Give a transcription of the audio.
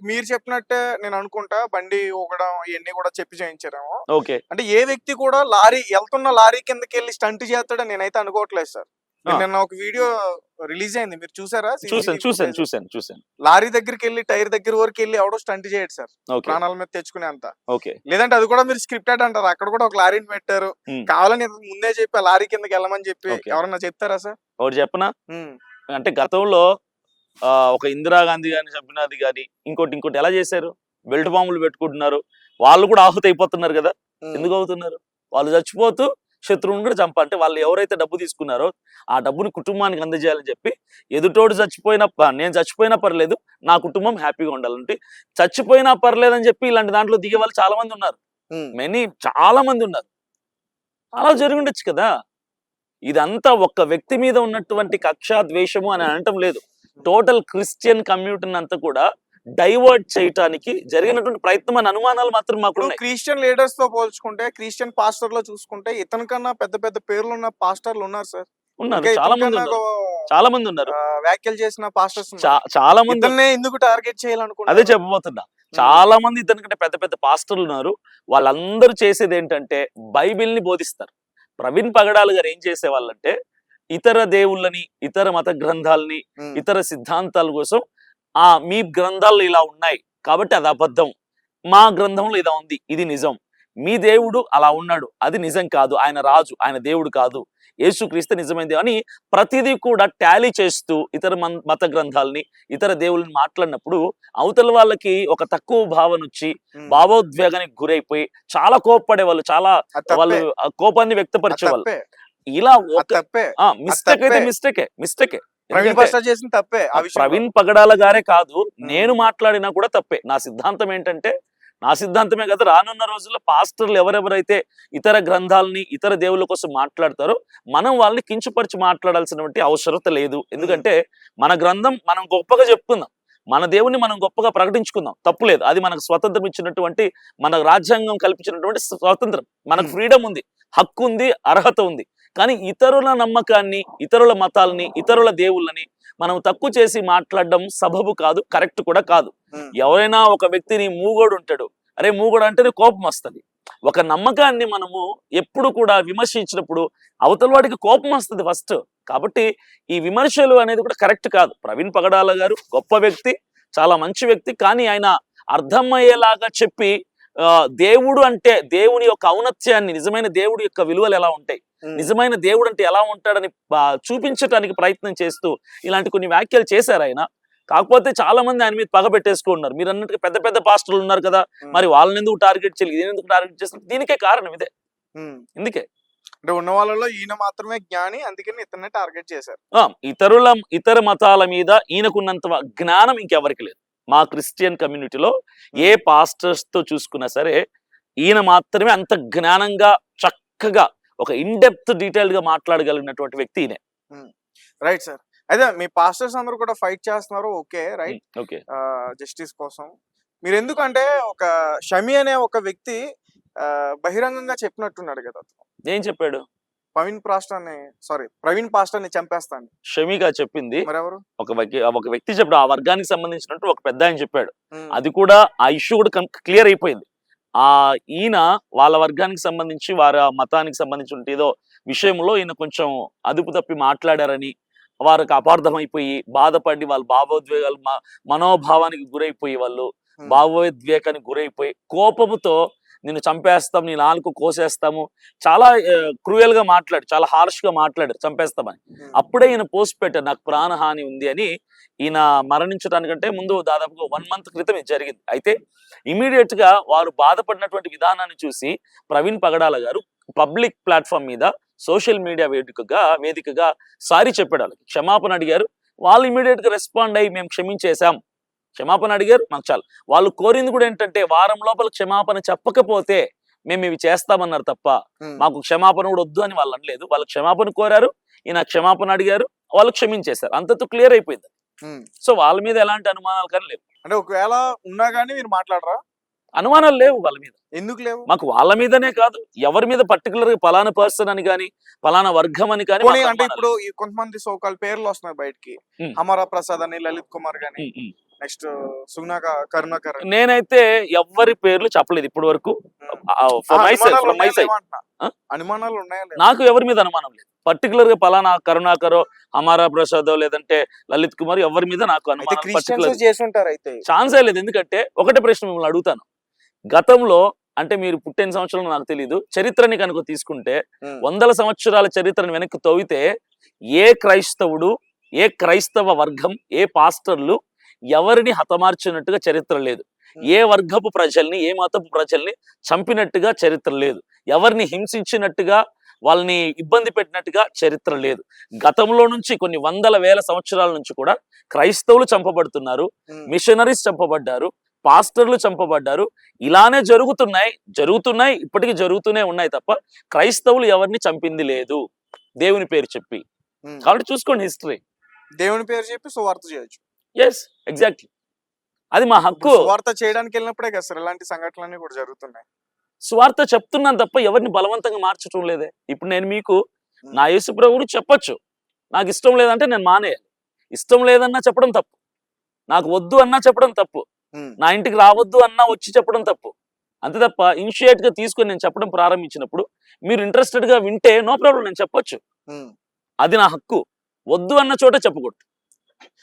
మీరు చెప్పినట్టే నేను అనుకుంటా బండి ఊగడం ఇవన్నీ కూడా చెప్పి చేయించారేమో. ఓకే. అంటే ఏ వ్యక్తి కూడా లారీ ఎళ్తున్న లారీ కిందకెళ్ళి స్టంట్ చేస్తాడని నేనైతే అనుకోవట్లేదు సార్. ఆ! నిన్న ఒక వీడియో రిలీజ్ అయింది. మీరు చూసారా? చూసాను. లారీ దగ్గరికెళ్ళి టైర్ దగ్గర వరకెళ్ళి ఎవడో స్టంట్ చేయడు సార్. ఓకే. ప్రాణాల మీద తెచ్చుకునే అంత. ఓకే. లేదంటే అది కూడా మీరు స్క్రిప్టెడ్ అంటారు. అక్కడ కూడా ఒక లారీని పెట్టారు. కావాలని ముందే చెప్పి ఆ లారీ కిందకి వెళ్ళమని చెప్పి ఓకే. ఎవరన్నా చెప్తారా సార్? ఒకటి చెప్పనా? హ్మ్. అంటే గతంలో ఒక ఇందిరాగాంధీ గారిని చంపినది గాని, ఇంకోటి ఎలా చేశారు? బెల్ట్ బాంబులు పెట్టుకుంటున్నారు. వాళ్ళు కూడా ఆహుతి అయిపోతున్నారు కదా! ఎందుకు అవుతున్నారు? వాళ్ళు చచ్చిపోతూ శత్రువుని కూడా అంటే వాళ్ళు ఎవరైతే డబ్బు తీసుకున్నారో ఆ డబ్బుని కుటుంబానికి అందజేయాలని చెప్పి ఎదుటోడు నేను చచ్చిపోయినా పర్లేదు, నా కుటుంబం హ్యాపీగా ఉండాలంటే చచ్చిపోయినా పర్లేదని చెప్పి ఇలాంటి దాంట్లో దిగే వాళ్ళు చాలా మంది ఉన్నారు. చాలా మంది ఉన్నారు. అలా జరిగి ఉండొచ్చు కదా! ఇదంతా ఒక్క వ్యక్తి మీద ఉన్నటువంటి కక్ష ద్వేషము అని అనటం లేదు. టోటల్ క్రిస్టియన్ కమ్యూనిటీని అంతా కూడా డైవర్ట్ చేయటానికి జరిగినటువంటి ప్రయత్నం అని అనుమానాలు మాత్రం మాకున్నాయి. క్రిస్టియన్ లీడర్స్ తో పోల్చుకుంటే క్రిస్టియన్ పాస్టర్ లో చూసుకుంటే ఇతని కన్నా పెద్ద పెద్ద పేర్లు ఉన్న పాస్టర్లు ఉన్నారు సార్. ఉన్నారు, చాలా మంది ఉన్నారు. వ్యాఖ్యలు చేసిన పాస్టర్స్ చాలా మంది. ఇతన్నే ఎందుకు టార్గెట్ చేయాలనుకుంటున్నారు? అదే చెప్పబోతున్నా. చాలా మంది ఇతనికంటే పెద్ద పెద్ద పాస్టర్లు ఉన్నారు. వాళ్ళందరూ చేసేది ఏంటంటే బైబిల్ ని బోధిస్తారు. ప్రవీణ్ పగడాలు గారు ఏం చేసేవాళ్ళంటే ఇతర దేవుళ్ళని, ఇతర మత గ్రంథాలని, ఇతర సిద్ధాంతాల కోసం మీ గ్రంథాల్లో ఇలా ఉన్నాయి కాబట్టి అది అబద్ధం, మా గ్రంథంలో ఇలా ఉంది, ఇది నిజం, మీ దేవుడు అలా ఉన్నాడు, అది నిజం కాదు, ఆయన రాజు, ఆయన దేవుడు కాదు, యేసుక్రీస్తు నిజమైంది అని ప్రతిదీ కూడా టాలీ చేస్తూ ఇతర మత గ్రంథాలని, ఇతర దేవుళ్ళని మాట్లాడినప్పుడు అవతల వాళ్ళకి ఒక తక్కువ భావన వచ్చి భావోద్వేగానికి గురైపోయి చాలా కోప్పడే వాళ్ళు, చాలా వాళ్ళు కోపాన్ని వ్యక్తపరిచేవాళ్ళు. ఇలా మిస్టేక్ అయితే మిస్టేకే. ప్రవీణ్ పగడాల గారే కాదు, నేను మాట్లాడినా కూడా తప్పే. నా సిద్ధాంతం ఏంటంటే, నా సిద్ధాంతమే కదా, రానున్న రోజుల్లో పాస్టర్లు ఎవరెవరైతే ఇతర గ్రంథాలని, ఇతర దేవుళ్ళ కోసం మాట్లాడతారో మనం వాళ్ళని కించపరిచి మాట్లాడాల్సినటువంటి అవసరత లేదు. ఎందుకంటే మన గ్రంథం మనం గొప్పగా చెప్పుకుందాం, మన దేవుని మనం గొప్పగా ప్రకటించుకుందాం, తప్పులేదు. అది మనకు స్వతంత్రం ఇచ్చినటువంటి, మన రాజ్యాంగం కల్పించినటువంటి స్వతంత్రం, మనకు ఫ్రీడమ్ ఉంది, హక్కు ఉంది, అర్హత ఉంది. కానీ ఇతరుల నమ్మకాన్ని, ఇతరుల మతాలని, ఇతరుల దేవుళ్ళని మనం తక్కువ చేసి మాట్లాడడం సబబు కాదు, కరెక్ట్ కూడా కాదు. ఎవరైనా ఒక వ్యక్తిని మూగోడు ఉంటాడు, అరే మూగోడు అంటేనే కోపం వస్తుంది. ఒక నమ్మకాన్ని మనము ఎప్పుడు కూడా విమర్శించినప్పుడు అవతల వాడికి కోపం వస్తుంది ఫస్ట్. కాబట్టి ఈ విమర్శలు అనేది కూడా కరెక్ట్ కాదు. ప్రవీణ్ పగడాల గారు గొప్ప వ్యక్తి, చాలా మంచి వ్యక్తి. కానీ ఆయన అర్థమయ్యేలాగా చెప్పి దేవుడు అంటే దేవుని యొక్క ఔన్నత్యాన్ని, నిజమైన దేవుడి యొక్క విలువలు ఎలా ఉంటాయి, నిజమైన దేవుడు అంటే ఎలా ఉంటాడని చూపించడానికి ప్రయత్నం చేస్తూ ఇలాంటి కొన్ని వ్యాఖ్యలు చేశారు ఆయన. కాకపోతే చాలా మంది ఆయన మీద పగ పెట్టేసుకున్నారు. మీరు అన్నట్టుగా పెద్ద పెద్ద పాస్టర్లు ఉన్నారు కదా, మరి వాళ్ళని ఎందుకు టార్గెట్ చేయలేదు, ఈయన ఎందుకు టార్గెట్ చేస్తారు? దీనికే కారణం ఇదే. ఇందుకే అంటే ఉన్న వాళ్ళలో ఈయన మాత్రమే జ్ఞాని, అందుకని ఇతన్ని టార్గెట్ చేశారు. ఇతర మతాల మీద ఈయనకున్నంత జ్ఞానం ఇంకెవరికి లేదు. మా క్రిస్టియన్ కమ్యూనిటీలో ఏ పాస్టర్స్ తో చూసుకున్నా సరే ఈయన మాత్రమే అంత జ్ఞానంగా, చక్కగా, ఒక ఇన్డెప్త్ డీటెయిల్డ్ గా మాట్లాడగలిగినటువంటి వ్యక్తి ఈయనే. Right sir. అయితే మీ పాస్టర్స్ అందరూ కూడా ఫైట్ చేస్తున్నారు, ఓకే రైట్, ఓకే, జస్టిస్ కోసం. మీరు ఎందుకంటే ఒక షమి అనే ఒక వ్యక్తి బహిరంగంగా చెప్పినట్టున్నాడు కదా, ఏం చెప్పాడు? ప్రవీణ్ పాస్టర్ ని చంపేస్తాను షమిగా చెప్పింది. మరెవరు? ఒక వ్యక్తి చెప్పాడు, ఆ వర్గానికి సంబంధించినట్టు ఒక పెద్ద ఆయన చెప్పాడు. అది కూడా ఆ ఇష్యూ కూడా క్లియర్ అయిపోయింది. ఈయన వాళ్ళ వర్గానికి సంబంధించి, వారి మతానికి సంబంధించి ఏదో విషయంలో ఈయన కొంచెం అదుపు తప్పి మాట్లాడారని, వారికి అపార్థం అయిపోయి బాధపడి వాళ్ళ భావోద్వేగాలు, మనోభావానికి గురైపోయి, వాళ్ళు భావోద్వేగానికి గురైపోయి కోపముతో నిన్ను చంపేస్తాం, నీ నాలుగు కోసేస్తాము, చాలా క్రూయల్ గా మాట్లాడు, చాలా హార్ష్ గా మాట్లాడారు, చంపేస్తామని. అప్పుడే ఈయన పోస్ట్ పెట్టారు, నాకు ప్రాణహాని ఉంది అని. ఈయన మరణించడానికంటే ముందు దాదాపుగా 1 month క్రితం ఇది జరిగింది. అయితే ఇమీడియట్ గా వారు బాధపడినటువంటి విధానాన్ని చూసి ప్రవీణ్ పగడాల గారు పబ్లిక్ ప్లాట్ఫామ్ మీద, సోషల్ మీడియా వేదికగా సారీ చెప్పాడు, వాళ్ళకి క్షమాపణ అడిగారు. వాళ్ళు ఇమీడియట్ గా రెస్పాండ్ అయ్యి మేము క్షమించేశాం, క్షమాపణ అడిగారు, మాకు చాలు. వాళ్ళు కోరింది కూడా ఏంటంటే వారం లోపల క్షమాపణ చెప్పకపోతే మేము ఇవి చేస్తామన్నారు తప్ప మాకు క్షమాపణ కూడా వద్దు అని వాళ్ళు అనలేదు. వాళ్ళు క్షమాపణ కోరారు, ఈయన క్షమాపణ అడిగారు, వాళ్ళు క్షమించేశారు, అంతతో క్లియర్ అయిపోయింది. సో వాళ్ళ మీద ఎలాంటి అనుమానాలు కానీ లేవు. అంటే ఒకవేళ ఉన్నా కానీ మీరు మాట్లాడరా? అనుమానాలు లేవు వాళ్ళ మీద. ఎందుకు లేవు? మాకు వాళ్ళ మీదనే కాదు, ఎవరి మీద పర్టికులర్ గా పలానా పర్సన్ అని కానీ, పలానా వర్గం అని కానీ. అంటే ఇప్పుడు కొంతమంది సోకాల్ పేర్లు వస్తున్నాయి బయటికి, అమరా ప్రసాద్ అని, లలిత్ కుమార్ గాని, నెక్స్ట్ సుగ్నా కరుణాకర్ నేనైతే ఎవ్వరి పేర్లు చెప్పలేదు ఇప్పటి వరకు. అనుమానాలు ఉన్నాయా లేదా? నాకు ఎవరి మీద అనుమానం లేదు. పర్టికులర్ గా పలానా కరుణాకరో, అమారా ప్రసాదో, లేదంటే లలిత్ కుమార్, ఎవరి మీద నాకు అయితే అనుమానం క్రిస్టియన్స్ చేసి ఉంటారు అయితే. ఛాన్సే లేదు. ఎందుకంటే ఒకటే ప్రశ్న మిమ్మల్ని అడుగుతాను. గతంలో అంటే మీరు పుట్టిన సంవత్సరం నాకు తెలియదు, చరిత్రని కనుక తీసుకుంటే వందల సంవత్సరాల చరిత్రను వెనక్కి తవ్వితే ఏ క్రైస్తవుడు, ఏ క్రైస్తవ వర్గం, ఏ పాస్టర్లు ఎవరిని హతమార్చినట్టుగా చరిత్ర లేదు. ఏ వర్గపు ప్రజల్ని, ఏ మతపు ప్రజల్ని చంపినట్టుగా చరిత్ర లేదు. ఎవరిని హింసించినట్టుగా, వాళ్ళని ఇబ్బంది పెట్టినట్టుగా చరిత్ర లేదు. గతంలో నుంచి కొన్ని వందల వేల సంవత్సరాల నుంచి కూడా క్రైస్తవులు చంపబడుతున్నారు, మిషనరీస్ చంపబడ్డారు, పాస్టర్లు చంపబడ్డారు. ఇలానే జరుగుతున్నాయి, ఇప్పటికీ జరుగుతూనే ఉన్నాయి తప్ప క్రైస్తవులు ఎవరిని చంపింది లేదు దేవుని పేరు చెప్పి. కాబట్టి చూసుకోండి హిస్టరీ. దేవుని పేరు చెప్పి సువార్త చేయొచ్చు. ఎస్, ఎగ్జాక్ట్లీ, అది మా హక్కు. సువార్త చేయడానికి వెళ్ళినప్పుడే కదా సార్ ఇలాంటి సంఘటనలన్నీ కూడా జరుగుతున్నాయి. స్వార్థ చెప్తున్నాను తప్ప ఎవరిని బలవంతంగా మార్చడం లేదే. ఇప్పుడు నేను మీకు నా యేసు ప్రభువుని చెప్పొచ్చు, నాకు ఇష్టం లేదంటే నేను మానేయాలి. ఇష్టం లేదన్నా చెప్పడం తప్పు, నాకు వద్దు అన్నా చెప్పడం తప్పు, నా ఇంటికి రావద్దు అన్నా వచ్చి చెప్పడం తప్పు. అంతే తప్ప ఇనిషియేట్ గా తీసుకొని నేను చెప్పడం ప్రారంభించినప్పుడు మీరు ఇంట్రెస్టెడ్ గా వింటే నో ప్రాబ్లం, నేను చెప్పొచ్చు, అది నా హక్కు. వద్దు అన్న చోట చెప్పకూడదు.